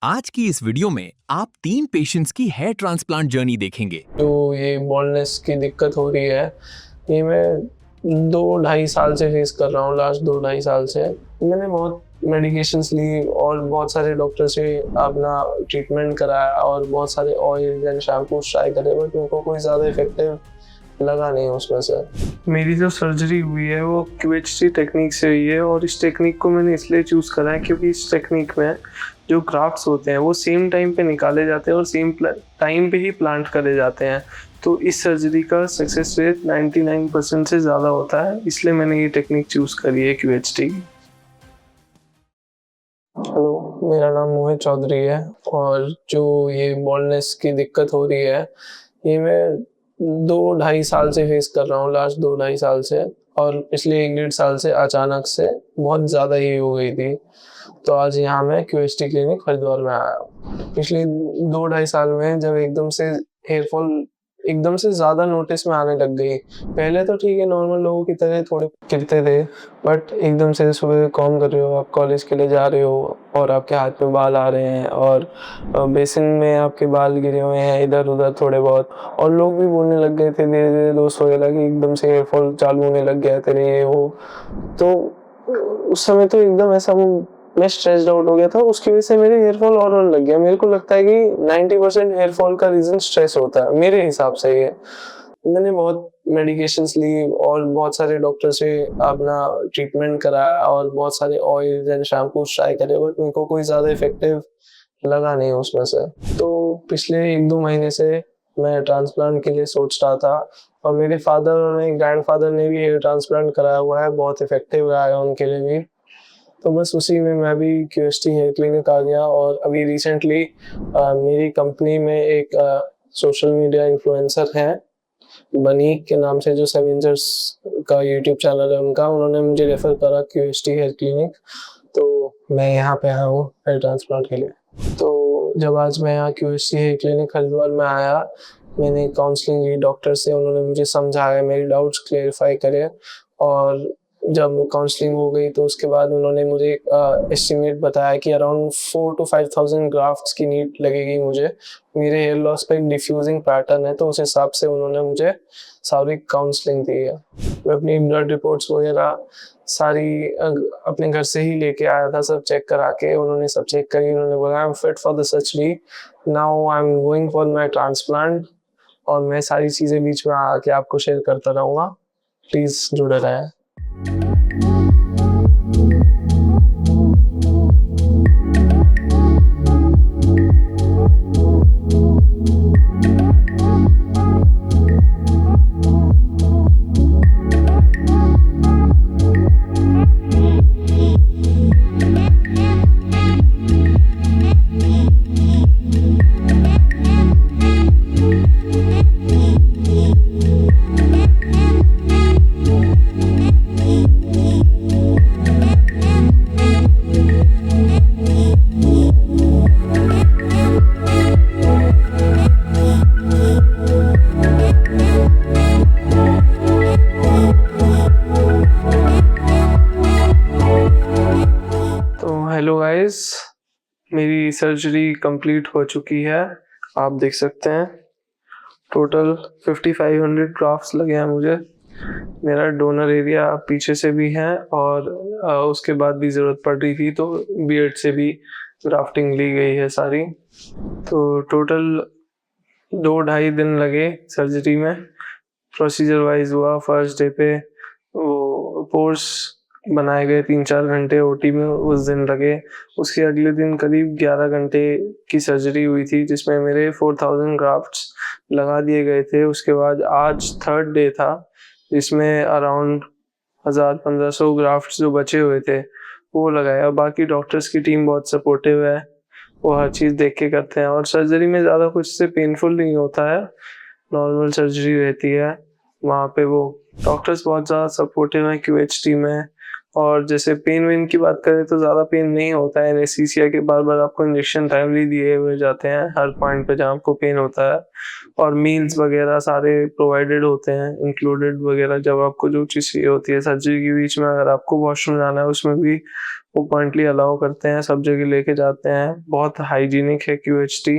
आज की इस वीडियो में आप 3 पेशेंट्स की हेयर ट्रांसप्लांट जर्नी देखेंगे। जो ये बॉल्डनेस की दिक्कत हो रही है, ये मैं 2 ढाई साल से फेस कर रहा हूँ। लास्ट 2 ढाई साल से मैंने बहुत मेडिकेशंस ली और बहुत सारे डॉक्टर से अपना ट्रीटमेंट कराया और बहुत सारे ऑयल एंड शैम्पूस ट्राई करे, बट उनको कोई ज़्यादा इफेक्टिव लगा नहीं उसमें से। मेरी जो सर्जरी हुई है वो QHT टेक्निक से हुई है और इस टेक्निक को मैंने इसलिए चूज़ करा है क्योंकि इस टेक्निक में जो ग्राफ्ट्स होते हैं वो सेम टाइम पे निकाले जाते हैं और सेम टाइम पे ही प्लांट करे जाते हैं। तो इस सर्जरी का सक्सेस रेट 99% से ज़्यादा होता है, इसलिए मैंने ये टेक्निक चूज़ करी है QHT की। हेलो, मेरा नाम मोहित चौधरी है और जो ये बॉल्डनेस की दिक्कत हो रही है, ये मैं 2 ढाई साल से फेस कर रहा हूँ। लास्ट 2 ढाई साल से और पिछले 1 डेढ़ साल से अचानक से बहुत ज़्यादा ये हो गई थी। तो आज यहाँ मैं QHT क्लिनिक हरिद्वार में आया। पिछले 2 ढाई साल में जब एकदम से हेयरफॉल एकदम से ज़्यादा नोटिस में आने लग गई। पहले तो ठीक है, नॉर्मल लोगों की तरह थोड़े गिरते थे, बट एकदम से सुबह कॉम कर रहे हो, आप कॉलेज के लिए जा रहे हो और आपके हाथ में बाल आ रहे हैं और बेसिन में आपके बाल गिरे हुए हैं इधर उधर थोड़े बहुत, और लोग भी बोलने लग गए थे, धीरे धीरे दोस्त वगैरह कि एकदम से हेयरफॉल चालू होने लग गया तेरे ये वो। तो उस समय तो एकदम ऐसा मैं स्ट्रेस्ड आउट हो गया था, उसकी वजह से मेरे हेयरफॉल और होने लग गया। मेरे को लगता है कि 90% हेयरफॉल का रीजन स्ट्रेस होता है मेरे हिसाब से। ये मैंने बहुत मेडिकेशंस ली और बहुत सारे डॉक्टर से अपना ट्रीटमेंट कराया और बहुत सारे ऑयल एंड शैम्पूस ट्राई करे, बट उनको कोई ज़्यादा इफेक्टिव लगा नहीं उसमें से। तो पिछले 1-2 महीने से मैं ट्रांसप्लांट के लिए सोच रहा था और मेरे फादर और मेरे ग्रैंडफादर ने भी हेयर ट्रांसप्लांट कराया हुआ है, बहुत इफेक्टिव रहा है उनके लिए भी। तो बस उसी में मैं भी QHT हेयर क्लिनिक आ गया और अभी रिसेंटली मेरी कंपनी में एक सोशल मीडिया इन्फ्लुएंसर है, बनी के नाम से, जो सेवेंजर्स का यूट्यूब चैनल है उनका, उन्होंने मुझे रेफर करा QHT हेयर क्लिनिक। तो मैं यहाँ पे आया हूँ हेयर ट्रांसप्लांट के लिए। तो जब आज मैं यहाँ QHT हेयर क्लिनिक हरिद्वार में आया, मैंने काउंसलिंग ली डॉक्टर से, उन्होंने मुझे समझाया, मेरी डाउट्स क्लेरिफाई करे। और जब काउंसलिंग हो गई तो उसके बाद उन्होंने मुझे एस्टिमेट बताया कि अराउंड 4 to 5,000 ग्राफ्ट्स की नीड लगेगी मुझे। मेरे हेयर लॉस पे एक डिफ्यूजिंग पैटर्न है, तो उस हिसाब से उन्होंने मुझे सारी काउंसलिंग दी है। मैं अपनी ब्लड रिपोर्ट्स वगैरह सारी अपने घर से ही लेके आया था, सब चेक करा के। उन्होंने सब चेक करी, उन्होंने बोला I am fit for the surgery, now I am going for my transplant. और मैं सारी चीज़ें बीच में आके आपको शेयर करता रहूँगा, प्लीज़ जुड़े रहें। हेलो गाइस, मेरी सर्जरी कंप्लीट हो चुकी है। आप देख सकते हैं टोटल 5500 ग्राफ्ट्स लगे हैं मुझे। मेरा डोनर एरिया पीछे से भी है और उसके बाद भी ज़रूरत पड़ रही थी तो बियर्ड से भी ग्राफ्टिंग ली गई है सारी। तो टोटल 2-2.5 दिन लगे सर्जरी में। प्रोसीजर वाइज हुआ, फर्स्ट डे पे वो पोर्स बनाए गए 3-4 घंटे OT में उस दिन लगे। उसके अगले दिन करीब 11 घंटे की सर्जरी हुई थी, जिसमें मेरे 4000 ग्राफ्ट्स लगा दिए गए थे। उसके बाद आज थर्ड डे था, जिसमें अराउंड 1000-1500 ग्राफ्ट्स जो बचे हुए थे वो लगाया। बाकी डॉक्टर्स की टीम बहुत सपोर्टिव है, वो हर चीज़ देख के करते हैं और सर्जरी में ज़्यादा कुछ से पेनफुल नहीं होता है, नॉर्मल सर्जरी रहती है। वहाँ पे वो डॉक्टर्स बहुत ज़्यादा सपोर्टिव हैं QHT में। और जैसे पेन वेन की बात करें तो ज़्यादा पेन नहीं होता है। एनेस्थीसिया के बार बार आपको इंजेक्शन टाइमली दिए हुए जाते हैं हर पॉइंट पे जहाँ आपको पेन होता है, और मील्स वगैरह सारे प्रोवाइडेड होते हैं, इंक्लूडेड वगैरह। जब आपको जो चीज़ चाहिए होती है सर्जरी के बीच में, अगर आपको वॉशरूम जाना है उसमें भी वो पॉइंटली अलाउ करते हैं, सब जगह लेके जाते हैं। बहुत हाइजीनिक है QHT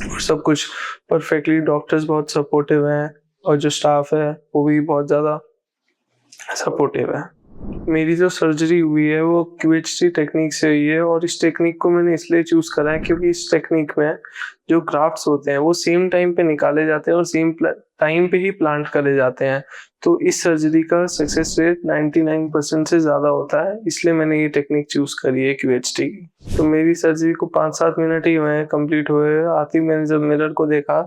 और सब कुछ परफेक्टली, डॉक्टर्स बहुत सपोर्टिव हैं और जो स्टाफ है वो भी बहुत ज़्यादा सपोर्टिव है। मेरी जो सर्जरी हुई है वो QHT टेक्निक से हुई है और इस टेक्निक को मैंने इसलिए चूज़ करा है क्योंकि इस टेक्निक में जो ग्राफ्ट्स होते हैं वो सेम टाइम पे निकाले जाते हैं और सेम टाइम पे ही प्लांट करे जाते हैं। तो इस सर्जरी का सक्सेस रेट 99% से ज़्यादा होता है, इसलिए मैंने ये टेक्निक चूज़ करी है QHT की। तो मेरी सर्जरी को 5-7 मिनट ही हुए हैं कंप्लीट हुए। आती मैंने जब मिरर को देखा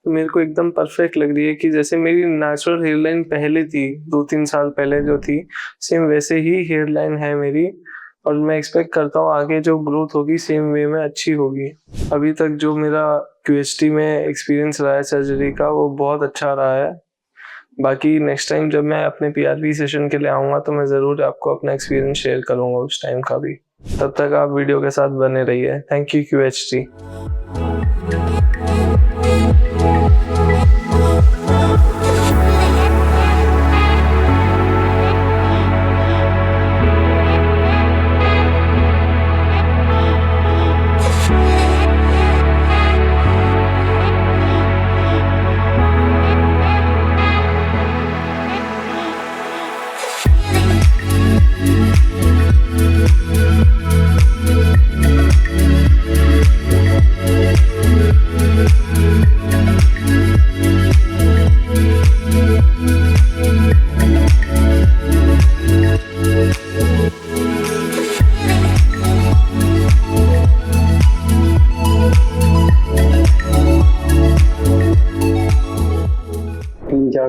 तो मेरे को एकदम परफेक्ट लग रही है कि जैसे मेरी नेचुरल हेयर लाइन पहले थी 2-3 साल पहले जो थी, सेम वैसे ही हेयर लाइन है मेरी। और मैं एक्सपेक्ट करता हूँ आगे जो ग्रोथ होगी सेम वे में अच्छी होगी। अभी तक जो मेरा QHT में एक्सपीरियंस रहा है सर्जरी का वो बहुत अच्छा रहा है। बाकी नेक्स्ट टाइम जब मैं अपने PRP सेशन के लिए आऊँगा तो मैं ज़रूर आपको अपना एक्सपीरियंस शेयर करूँगा उस टाइम का भी। तब तक आप वीडियो के साथ बने रहिए। Thank you QHT।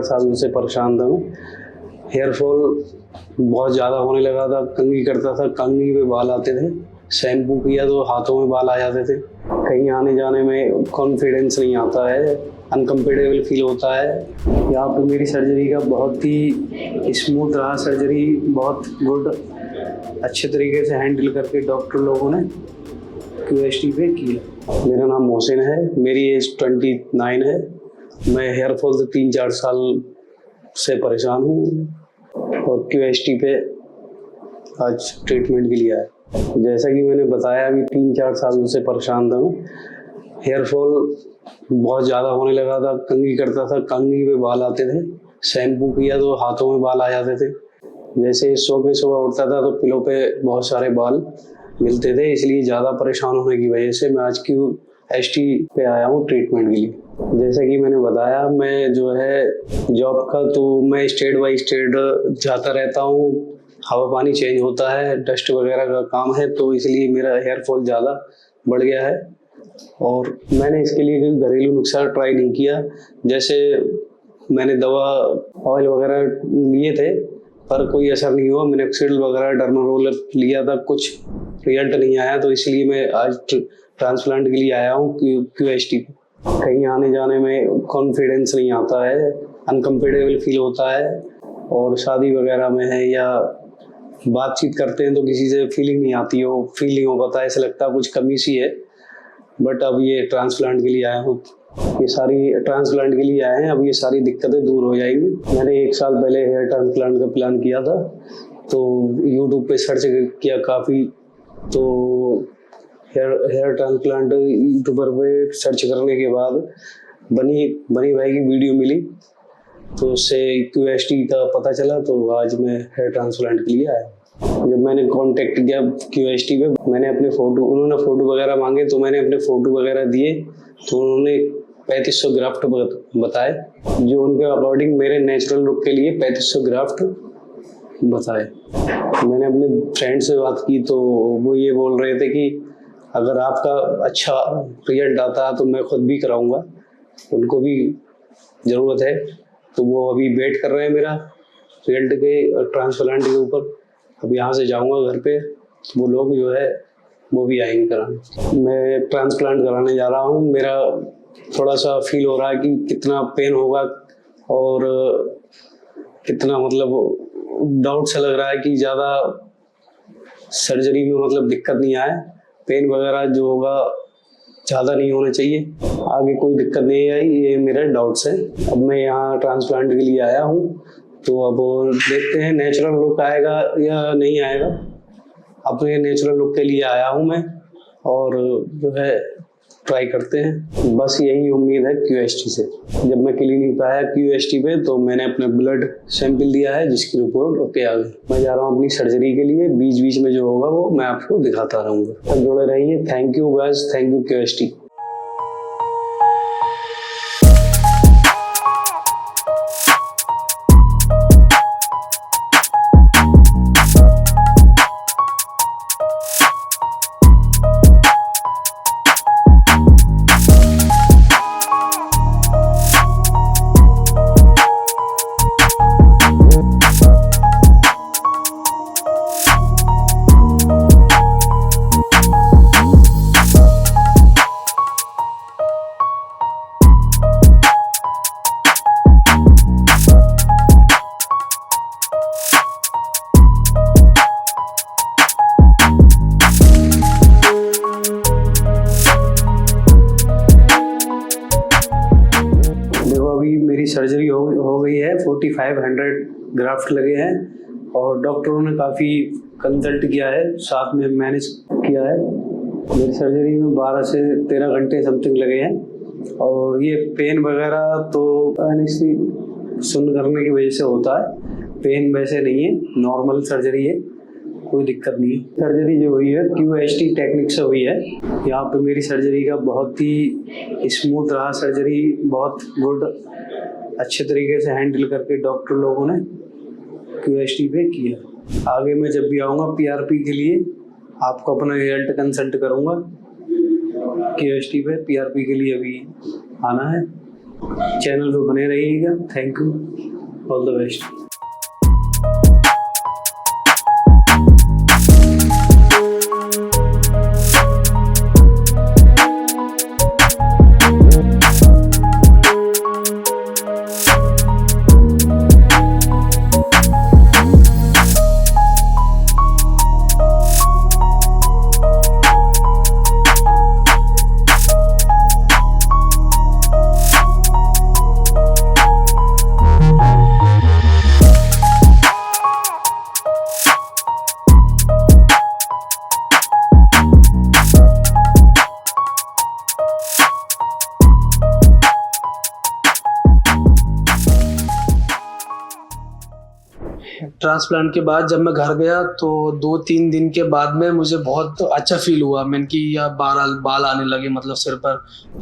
सालों से परेशान था मैं। हेयर फॉल बहुत ज़्यादा होने लगा था, कंघी करता था, कंघी पे बाल आते थे, शैम्पू किया तो हाथों में बाल आ जाते थे, कहीं आने जाने में कॉन्फिडेंस नहीं आता है, अनकम्फर्टेबल फील होता है। यहाँ पे मेरी सर्जरी का बहुत ही स्मूथ रहा, सर्जरी बहुत गुड, अच्छे तरीके से हैंडल करके डॉक्टर लोगों ने QHT पे किया। मेरा नाम मोहसिन है, मेरी एज 29 है। मैं हेयर फॉल से 3-4 साल से परेशान हूँ और QHT पे आज ट्रीटमेंट के लिए आया। जैसा कि मैंने बताया कि 3-4 साल से परेशान था मैं। हेयर फॉल बहुत ज़्यादा होने लगा था, कंघी करता था, कंघी पे बाल आते थे, शैम्पू किया तो हाथों में बाल आ जाते थे। जैसे सुबह उठता था तो पिलो पे बहुत सारे बाल मिलते थे, इसलिए ज़्यादा परेशान होने की वजह से मैं आज QHT पे आया हूँ ट्रीटमेंट के लिए। जैसे कि मैंने बताया, मैं जो है जॉब का तो मैं स्टेट बाई स्टेट जाता रहता हूँ, हवा पानी चेंज होता है, डस्ट वगैरह का काम है, तो इसलिए मेरा हेयर फॉल ज़्यादा बढ़ गया है। और मैंने इसके लिए कोई घरेलू नुस्खा ट्राई नहीं किया। जैसे मैंने दवा ऑयल वगैरह लिए थे पर कोई असर नहीं हुआ, मिनोक्सिडिल वगैरह डर्मारोल लिया था, कुछ रिजल्ट नहीं आया, तो इसलिए मैं आज ट्रांसप्लांट के लिए आया हूँ QHT। कहीं आने जाने में कॉन्फिडेंस नहीं आता है, अनकम्फर्टेबल फील होता है, और शादी वगैरह में है या बातचीत करते हैं तो किसी से फीलिंग नहीं आती हो, फील नहीं हो पाता, ऐसा लगता है कुछ कमी सी है। बट अब ये ट्रांसप्लांट के लिए आया हूँ, ये सारी ट्रांसप्लांट के लिए आए हैं, अब ये सारी दिक्कतें दूर हो जाएंगी। मैंने 1 साल पहले हेयर ट्रांसप्लांट का प्लान किया था, तो यूट्यूब पे सर्च किया काफ़ी, तो हेयर ट्रांसप्लांट यूट्यूबर पे सर्च करने के बाद बनी भाई की वीडियो मिली, तो उससे QHT का पता चला, तो आज मैं हेयर ट्रांसप्लांट के लिए आया। जब मैंने कांटेक्ट किया QHT पे, मैंने अपने उन्होंने फ़ोटो वगैरह मांगे, तो मैंने अपने फ़ोटो वगैरह दिए, तो उन्होंने 3500 ग्राफ्ट बताए, जो उनके अकॉर्डिंग मेरे नेचुरल लुक के लिए 3500 ग्राफ्ट बताए। मैंने अपने फ्रेंड से बात की तो वो ये बोल रहे थे कि अगर आपका अच्छा रिजल्ट आता है तो मैं खुद भी कराऊंगा, उनको भी ज़रूरत है, तो वो अभी वेट कर रहे हैं मेरा रिजल्ट के ट्रांसप्लांट के ऊपर। अब यहाँ से जाऊंगा घर पे, वो लोग जो है वो भी आएंगे कराने। मैं ट्रांसप्लांट कराने जा रहा हूँ। मेरा थोड़ा सा फील हो रहा है कि कितना पेन होगा और कितना मतलब डाउट सा लग रहा है कि ज़्यादा सर्जरी में मतलब दिक्कत नहीं आए, पेन वगैरह जो होगा ज़्यादा नहीं होना चाहिए, आगे कोई दिक्कत नहीं आई, ये मेरे डाउट्स हैं। अब मैं यहाँ ट्रांसप्लांट के लिए आया हूँ, तो अब देखते हैं नेचुरल लुक आएगा या नहीं आएगा, अपने नेचुरल लुक के लिए आया हूँ मैं, और जो है ट्राई करते हैं। बस यही उम्मीद है QST से। जब मैं क्लिनिक पे आया QST पे, तो मैंने अपने ब्लड सैंपल दिया है, जिसकी रिपोर्ट ओके आ गई। मैं जा रहा हूँ अपनी सर्जरी के लिए। बीच बीच में जो होगा वो मैं आपको दिखाता रहूँगा। तो जुड़े रहिए। Thank you guys, thank you QST। अभी मेरी सर्जरी हो गई है। 4500 ग्राफ्ट लगे हैं और डॉक्टरों ने काफ़ी कंसल्ट किया है, साथ में मैनेज किया है। मेरी सर्जरी में 12 से 13 घंटे समथिंग लगे हैं। और ये पेन वगैरह तो सुन करने की वजह से होता है, पेन वैसे नहीं है, नॉर्मल सर्जरी है, कोई दिक्कत नहीं है। सर्जरी जो हुई है QST टेक्निक से हुई है। यहाँ पे मेरी सर्जरी का बहुत ही स्मूथ रहा। सर्जरी बहुत गुड, अच्छे तरीके से हैंडल करके डॉक्टर लोगों ने QST पे किया। आगे मैं जब भी आऊँगा PRP के लिए, आपको अपना रिजल्ट कंसल्ट करूँगा। QST पे PRP के लिए अभी आना है। चैनल पे बने रहिएगा। Thank you, all the best. Transplant के बाद जब मैं घर गया तो 2-3 दिन के बाद में मुझे बहुत अच्छा फील हुआ। मैंने कि यार बाल आने लगे, मतलब सिर पर।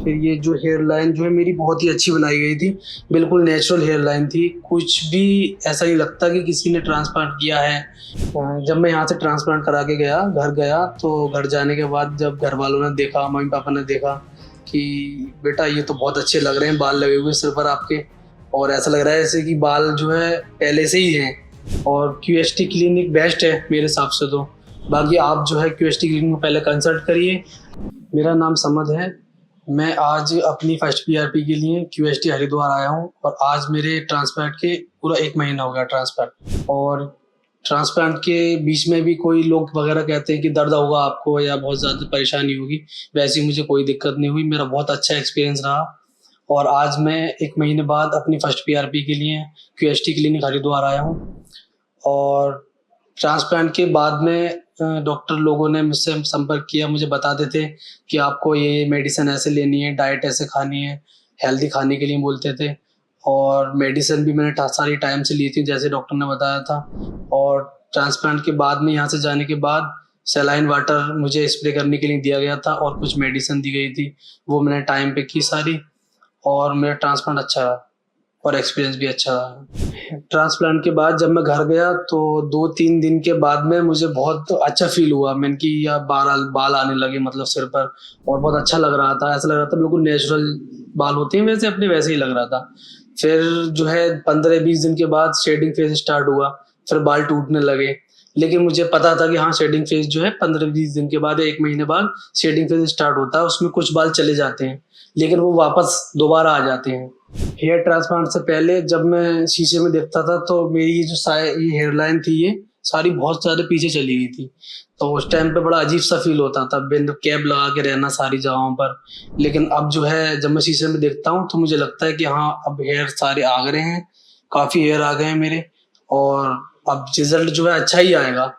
फिर ये जो हेयर लाइन जो है मेरी बहुत ही अच्छी बनाई गई थी, बिल्कुल नेचुरल हेयर लाइन थी। कुछ भी ऐसा नहीं लगता कि किसी ने ट्रांसप्लांट किया है। जब मैं यहाँ से ट्रांसप्लांट करा के घर गया तो घर जाने के बाद जब घर वालों ने देखा, मम्मी पापा ने देखा कि बेटा ये तो बहुत अच्छे लग रहे हैं बाल लगे हुए सिर पर आपके, और ऐसा लग रहा है जैसे कि बाल जो है पहले से ही हैं। और QST क्लिनिक बेस्ट है मेरे हिसाब से। तो बाकी आप जो है QST क्लिनिक में पहले कंसल्ट करिए। मेरा नाम समद है। मैं आज अपनी फर्स्ट PRP के लिए QST हरिद्वार आया हूँ और आज मेरे ट्रांसप्लांट के पूरा 1 महीना हो गया ट्रांसप्लांट। और ट्रांसप्लांट के बीच में भी कोई लोग वगैरह कहते हैं कि दर्द होगा आपको या बहुत ज़्यादा परेशानी होगी, वैसी मुझे कोई दिक्कत नहीं हुई। मेरा बहुत अच्छा एक्सपीरियंस रहा और आज मैं 1 महीने बाद अपनी फर्स्ट PRP के लिए QST क्लिनिक हरिद्वार आया हूँ। और ट्रांसप्लांट के बाद में डॉक्टर लोगों ने मुझसे संपर्क किया, मुझे बताते थे कि आपको ये मेडिसिन ऐसे लेनी है, डाइट ऐसे खानी है, हेल्दी खाने के लिए बोलते थे। और मेडिसिन भी मैंने सारी टाइम से ली थी जैसे डॉक्टर ने बताया था। और ट्रांसप्लांट के बाद में यहाँ से जाने के बाद सलाइन वाटर मुझे स्प्रे करने के लिए दिया गया था और कुछ मेडिसिन दी गई थी, वो मैंने टाइम पे की सारी। और मेरा ट्रांसप्लांट अच्छा रहा और एक्सपीरियंस भी अच्छा रहा। ट्रांसप्लांट के बाद जब मैं घर गया तो 2-3 दिन के बाद में मुझे बहुत अच्छा फील हुआ। मैंने कि यार बाल आने लगे, मतलब सिर पर, और बहुत अच्छा लग रहा था। ऐसा लग रहा था बिल्कुल नेचुरल बाल होते हैं वैसे अपने, वैसे ही लग रहा था। फिर जो है 15-20 दिन के बाद शेडिंग फेज स्टार्ट हुआ, फिर बाल टूटने लगे। लेकिन मुझे पता था कि हाँ, शेडिंग फेज जो है 15-20 दिन के बाद, 1 महीने बाद शेडिंग फेज स्टार्ट होता है। उसमें कुछ बाल चले जाते हैं लेकिन वो वापस दोबारा आ जाते हैं। हेयर ट्रांसप्लांट से पहले जब मैं शीशे में देखता था तो मेरी ये हेयर लाइन थी ये सारी बहुत ज़्यादा पीछे चली गई थी। तो उस टाइम पे बड़ा अजीब सा फील होता था, बिंद कैप लगा के रहना सारी जगहों पर। लेकिन अब जो है जब मैं शीशे में देखता हूँ तो मुझे लगता है कि हाँ, अब हेयर सारे आ गए हैं, काफ़ी हेयर आ गए हैं मेरे, और अब रिजल्ट जो है अच्छा ही आएगा।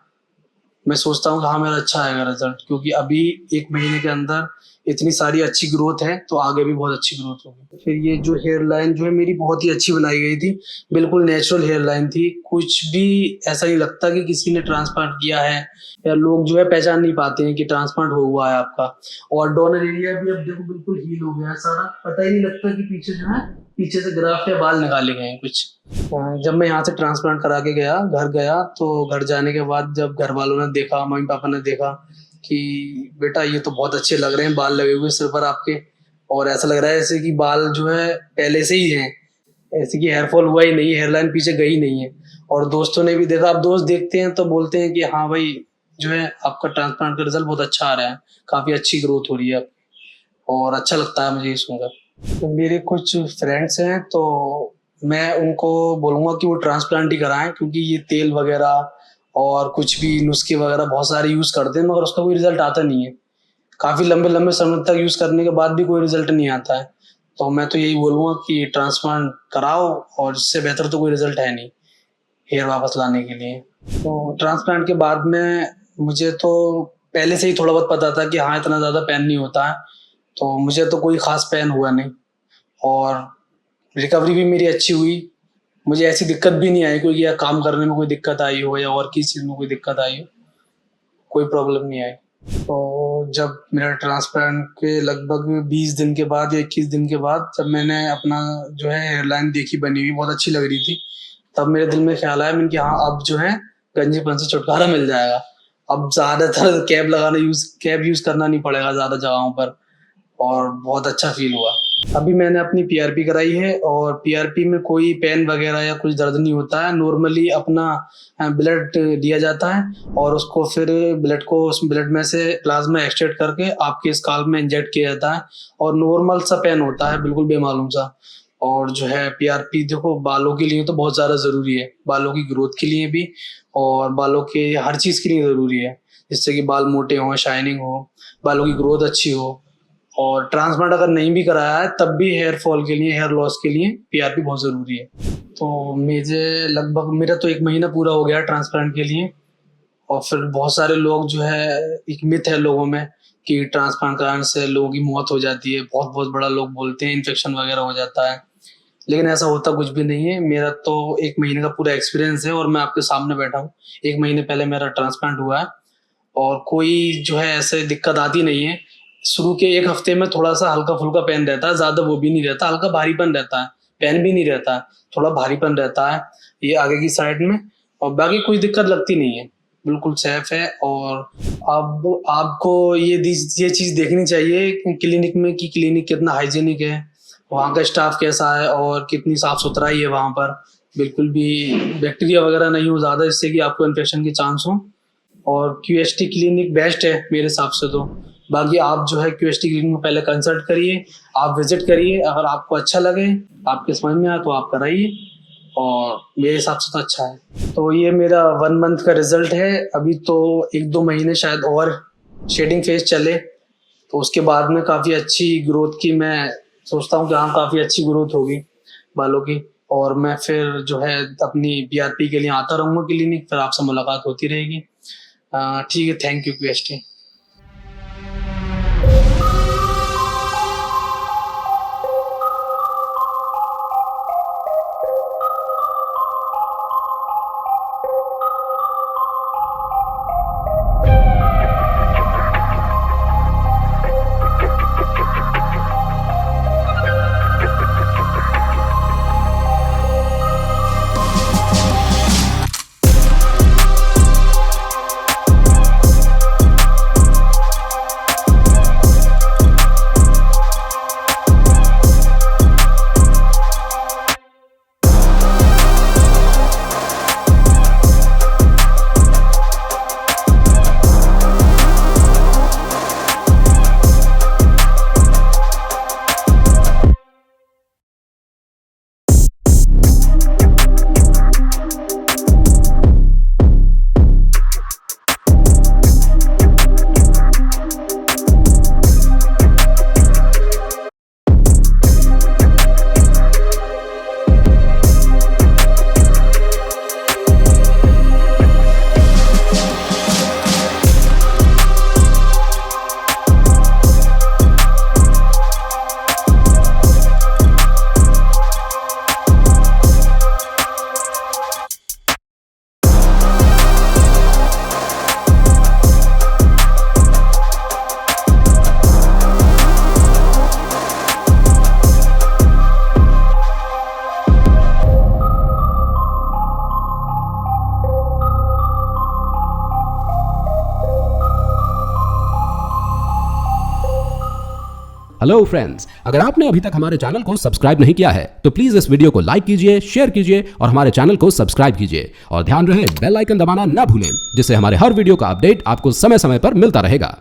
मैं सोचता हूँ कि हाँ मेरा अच्छा आएगा रिजल्ट, क्योंकि अभी 1 महीने के अंदर इतनी सारी अच्छी ग्रोथ है तो आगे भी बहुत अच्छी ग्रोथ होगी। फिर ये जो हेयर लाइन जो है मेरी बहुत ही अच्छी बनाई गई थी, बिल्कुल नेचुरल हेयर लाइन थी, कुछ भी ऐसा नहीं लगता कि किसी ने ट्रांसप्लांट किया है, या लोग जो है पहचान नहीं पाते हैं कि ट्रांसप्लांट हुआ है आपका। और डोनर एरिया भी अब देखो बिल्कुल हील हो गया है सारा, पता ही नहीं लगता कि पीछे जो है पीछे से ग्राफ्ट या बाल निकाले गए हैं कुछ। जब मैं यहाँ से ट्रांसप्लांट करा के घर गया तो घर जाने के बाद जब घर वालों ने देखा, मम्मी पापा ने देखा कि बेटा ये तो बहुत अच्छे लग रहे हैं बाल लगे हुए सिर पर आपके, और ऐसा लग रहा है जैसे कि बाल जो है पहले से ही हैं, ऐसे कि हेयर फॉल हुआ ही नहीं, हेयर लाइन पीछे गई नहीं है। और दोस्तों ने भी देखा, अब दोस्त देखते हैं तो बोलते हैं कि हाँ भाई जो है आपका ट्रांसप्लांट का रिजल्ट बहुत अच्छा आ रहा है, काफ़ी अच्छी ग्रोथ हो रही है, और अच्छा लगता है मुझे ये सुनकर। तो मेरे कुछ फ्रेंड्स हैं तो मैं उनको बोलूँगा कि वो ट्रांसप्लांट ही कराएं, क्योंकि ये तेल वगैरह और कुछ भी नुस्खे वगैरह बहुत सारे यूज़ करते हैं मगर उसका कोई रिजल्ट आता नहीं है, काफ़ी लंबे लंबे समय तक यूज़ करने के बाद भी कोई रिजल्ट नहीं आता है। तो मैं तो यही बोलूँगा कि ट्रांसप्लांट कराओ, और इससे बेहतर तो कोई रिजल्ट है नहीं हेयर वापस लाने के लिए। तो ट्रांसप्लांट के बाद में मुझे तो पहले से ही थोड़ा बहुत पता था कि हाँ इतना ज़्यादा पेन नहीं होता है, तो मुझे तो कोई ख़ास पेन हुआ नहीं, और रिकवरी भी मेरी अच्छी हुई, मुझे ऐसी दिक्कत भी नहीं आई कोई, या काम करने में कोई दिक्कत आई हो या और किसी चीज़ में कोई दिक्कत आई हो, कोई प्रॉब्लम नहीं आई। तो जब मेरा ट्रांसप्लांट के लगभग 20 दिन के बाद या 21 दिन के बाद जब मैंने अपना जो है हेयरलाइन देखी बनी हुई, बहुत अच्छी लग रही थी, तब मेरे दिल में ख्याल आया मैंने कि हाँ अब जो है गंजेपन से छुटकारा मिल जाएगा, अब ज़्यादातर कैप यूज़ करना नहीं पड़ेगा ज़्यादा जगहों पर, और बहुत अच्छा फील हुआ। अभी मैंने अपनी पीआरपी कराई है, और पीआरपी में कोई पेन वगैरह या कुछ दर्द नहीं होता है, नॉर्मली अपना ब्लड लिया जाता है और उसको फिर उस ब्लड में से प्लाज्मा एक्सट्रैक्ट करके आपके स्काल्प में इंजेक्ट किया जाता है, और नॉर्मल सा पेन होता है, बिल्कुल बेमालूम सा। और जो है पीआरपी देखो बालों के लिए तो बहुत ज़्यादा ज़रूरी है, बालों की ग्रोथ के लिए भी और बालों के हर चीज़ के लिए ज़रूरी है, जिससे कि बाल मोटे हों, शाइनिंग हो, बालों की ग्रोथ अच्छी हो। और ट्रांसप्लांट अगर नहीं भी कराया है तब भी हेयर फॉल के लिए, हेयर लॉस के लिए पीआरपी बहुत ज़रूरी है। तो मेरा तो 1 महीना पूरा हो गया ट्रांसप्लांट के लिए, और फिर बहुत सारे लोग जो है, एक मिथ है लोगों में कि ट्रांसप्लांट कराने से लोगों की मौत हो जाती है, बहुत बहुत बड़ा लोग बोलते हैं इन्फेक्शन वगैरह हो जाता है, लेकिन ऐसा होता कुछ भी नहीं है। मेरा तो 1 महीने का पूरा एक्सपीरियंस है और मैं आपके सामने बैठा हूँ। 1 महीने पहले मेरा ट्रांसप्लांट हुआ है और कोई जो है ऐसे दिक्कत आती नहीं है। शुरू के 1 हफ्ते में थोड़ा सा हल्का फुल्का पेन रहता है, ज़्यादा वो भी नहीं रहता, हल्का भारीपन रहता है, पेन भी नहीं रहता है, थोड़ा भारीपन रहता है ये आगे की साइड में, और बाकी कोई दिक्कत लगती नहीं है, बिल्कुल सेफ है। और अब आपको ये चीज़ देखनी चाहिए क्लिनिक में कि क्लिनिक कितना हाइजीनिक है, वहाँ का स्टाफ कैसा है और कितनी साफ सुथराई है वहाँ पर, बिल्कुल भी बैक्टीरिया वगैरह नहीं हो ज़्यादा जिससे कि आपको इन्फेक्शन के चांस हो। और क्यूएसटी क्लिनिक बेस्ट है मेरे हिसाब से तो। बाकी आप जो है क्यूएसटी क्लिनिक में पहले कंसल्ट करिए, आप विजिट करिए, अगर आपको अच्छा लगे, आपके समझ में आए तो आप कराइए, और मेरे हिसाब से तो अच्छा है। तो ये मेरा 1 मंथ का रिजल्ट है। अभी तो 1-2 महीने शायद और शेडिंग फेज चले, तो उसके बाद में काफ़ी अच्छी ग्रोथ की मैं सोचता हूँ कि हाँ काफ़ी अच्छी ग्रोथ होगी बालों की, और मैं फिर जो है अपनी पीआरपी के लिए आता रहूँगा क्लिनिक, फिर आपसे मुलाकात होती रहेगी। ठीक है, थैंक यू क्यूएसटी। हेलो फ्रेंड्स, अगर आपने अभी तक हमारे चैनल को सब्सक्राइब नहीं किया है तो प्लीज इस वीडियो को लाइक कीजिए, शेयर कीजिए और हमारे चैनल को सब्सक्राइब कीजिए और ध्यान रहे बेल आइकन दबाना ना भूलें, जिससे हमारे हर वीडियो का अपडेट आपको समय समय पर मिलता रहेगा।